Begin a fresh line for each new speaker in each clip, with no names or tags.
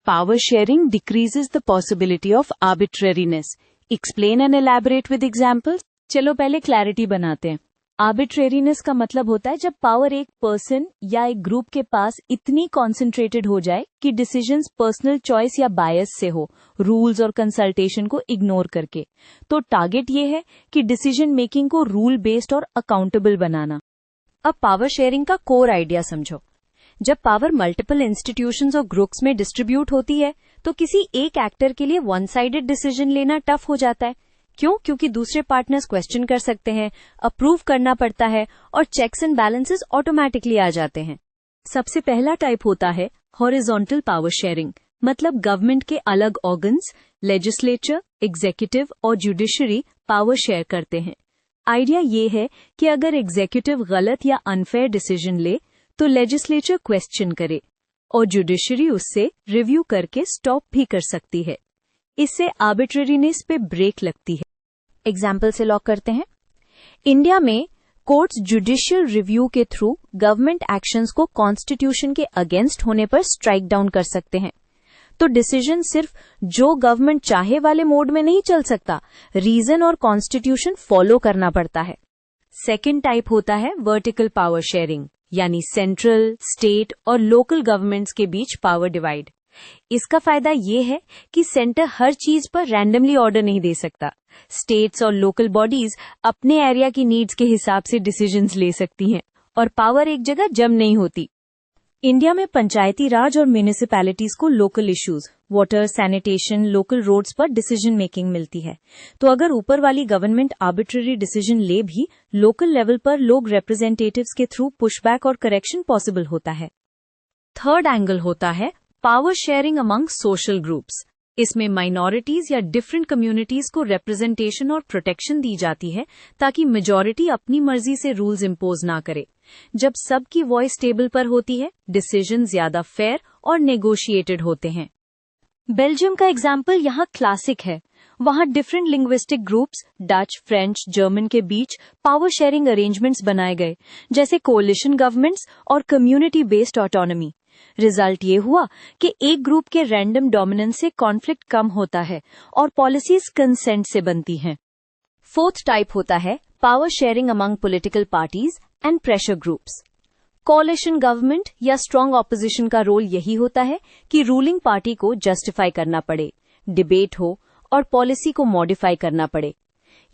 Power sharing decreases the possibility of arbitrariness. Explain and elaborate with examples.
चलो पहले clarity बनाते हैं। Arbitrariness का मतलब होता है जब पावर एक पर्सन या एक ग्रुप के पास इतनी कॉन्सेंट्रेटेड हो जाए कि डिसीजंस पर्सनल चॉइस या बायस से हो, रूल्स और कंसल्टेशन को इग्नोर करके। तो टारगेट ये है कि डिसीजन मेकिंग को रूल बेस्ड और अकाउंटेबल बनाना।
अब पावर शेयरिंग का कोर आइडिया समझो। जब पावर मल्टीपल इंस्टीट्यूशंस और ग्रुप्स में डिस्ट्रीब्यूट होती है तो किसी एक एक्टर के लिए वन साइडेड डिसीजन लेना टफ हो जाता है। क्यों? क्योंकि दूसरे पार्टनर्स क्वेश्चन कर सकते हैं, अप्रूव करना पड़ता है और चेक्स एंड बैलेंसेस ऑटोमेटिकली आ जाते हैं।
सबसे पहला टाइप होता है हॉरिजॉन्टल पावर शेयरिंग, मतलब गवर्नमेंट के अलग ऑर्गन्स, लेजिस्लेचर, एग्जीक्यूटिव और जुडिशरी पावर शेयर करते हैं। आइडिया ये है कि अगर एग्जीक्यूटिव गलत या अनफेयर डिसीजन ले तो लेजिस्लेचर क्वेश्चन करे और जुडिशरी उससे रिव्यू करके स्टॉप भी कर सकती है। इससे आर्बिट्रेरीनेस पे ब्रेक लगती है।
एग्जाम्पल से लॉक करते हैं। इंडिया में कोर्ट्स जुडिशियल रिव्यू के थ्रू गवर्नमेंट एक्शंस को कॉन्स्टिट्यूशन के अगेंस्ट होने पर स्ट्राइक डाउन कर सकते हैं। तो डिसीजन सिर्फ जो गवर्नमेंट चाहे वाले मोड में नहीं चल सकता, रीजन और कॉन्स्टिट्यूशन फॉलो करना पड़ता है।
सेकेंड टाइप होता है वर्टिकल पावर शेयरिंग, यानी सेंट्रल, स्टेट और लोकल गवर्नमेंट्स के बीच पावर डिवाइड। इसका फायदा ये है कि सेंटर हर चीज पर रैंडमली ऑर्डर नहीं दे सकता। स्टेट्स और लोकल बॉडीज अपने एरिया की नीड्स के हिसाब से डिसीजंस ले सकती हैं और पावर एक जगह जम नहीं होती। इंडिया में पंचायती राज और म्यूनिसिपैलिटीज को local issues, water, sanitation, local roads पर डिसीजन मेकिंग मिलती है। तो अगर ऊपर वाली गवर्नमेंट आर्बिट्ररी डिसीजन ले भी, लोकल लेवल पर लोग रिप्रेजेंटेटिव्स के थ्रू पुशबैक और करेक्शन पॉसिबल होता है। थर्ड एंगल होता है power sharing among social groups. इसमें माइनॉरिटीज या डिफरेंट कम्युनिटीज को रिप्रेजेंटेशन और प्रोटेक्शन दी जाती है ताकि मेजॉरिटी अपनी मर्जी से रूल्स इम्पोज ना करे। जब सबकी वॉइस टेबल पर होती है, डिसीजन ज्यादा फेयर और नेगोशिएटेड होते हैं। बेल्जियम का एग्जाम्पल यहाँ क्लासिक है। वहाँ different linguistic groups, Dutch, French, German के बीच पावर शेयरिंग अरेंजमेंट्स बनाए गए, जैसे कोलिशन गवर्नमेंट्स और कम्युनिटी बेस्ड ऑटोनॉमी। रिजल्ट ये हुआ कि एक ग्रुप के रैंडम डोमिनेंस से कॉन्फ्लिक्ट कम होता है और पॉलिसीज कंसेंट से बनती हैं।
फोर्थ टाइप होता है power sharing among political parties and pressure groups. Coalition government या स्ट्रांग ऑपोजिशन का रोल यही होता है कि रूलिंग पार्टी को जस्टिफाई करना पड़े, डिबेट हो और पॉलिसी को मॉडिफाई करना पड़े।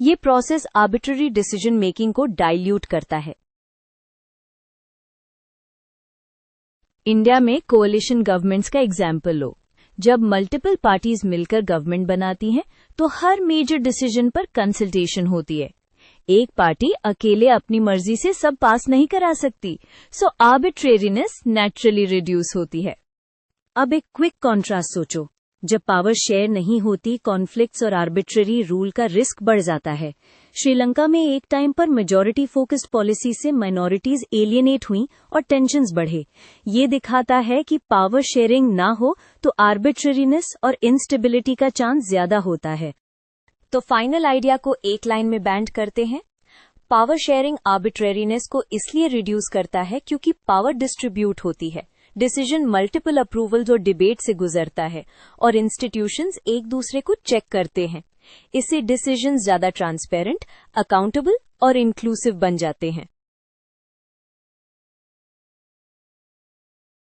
ये प्रोसेस आर्बिट्ररी डिसीजन मेकिंग को डाइल्यूट करता है।
इंडिया में कोalition गवर्नमेंट्स का एग्जाम्पल लो। जब मल्टीपल पार्टीज मिलकर गवर्नमेंट बनाती हैं, तो हर मेजर डिसीजन पर कंसल्टेशन होती है। एक पार्टी अकेले अपनी मर्जी से सब पास नहीं करा सकती, सो आर्बिट्रेरीनेस नेचुरली रिड्यूस होती है। अब एक क्विक कॉन्ट्रास्ट सोचो। जब पावर शेयर नहीं होती, कॉन्फ्लिक्ट्स और आर्बिट्ररी रूल का रिस्क बढ़ जाता है। श्रीलंका में एक टाइम पर मेजॉरिटी फोकस्ड पॉलिसी से माइनॉरिटीज एलियनेट हुई और टेंशन्स बढ़े। ये दिखाता है कि पावर शेयरिंग ना हो तो आर्बिट्ररीनेस और इंस्टेबिलिटी का चांस ज्यादा होता है।
तो फाइनल आइडिया को एक लाइन में बैंड करते हैं। पावर शेयरिंग आर्बिट्रेरीनेस को इसलिए रिड्यूस करता है क्योंकि पावर डिस्ट्रीब्यूट होती है, डिसीजन मल्टीपल अप्रूवल्स और डिबेट से गुजरता है और इंस्टीट्यूशंस एक दूसरे को चेक करते हैं। इससे डिसीजन ज्यादा ट्रांसपेरेंट, अकाउंटेबल और इंक्लूसिव बन जाते हैं।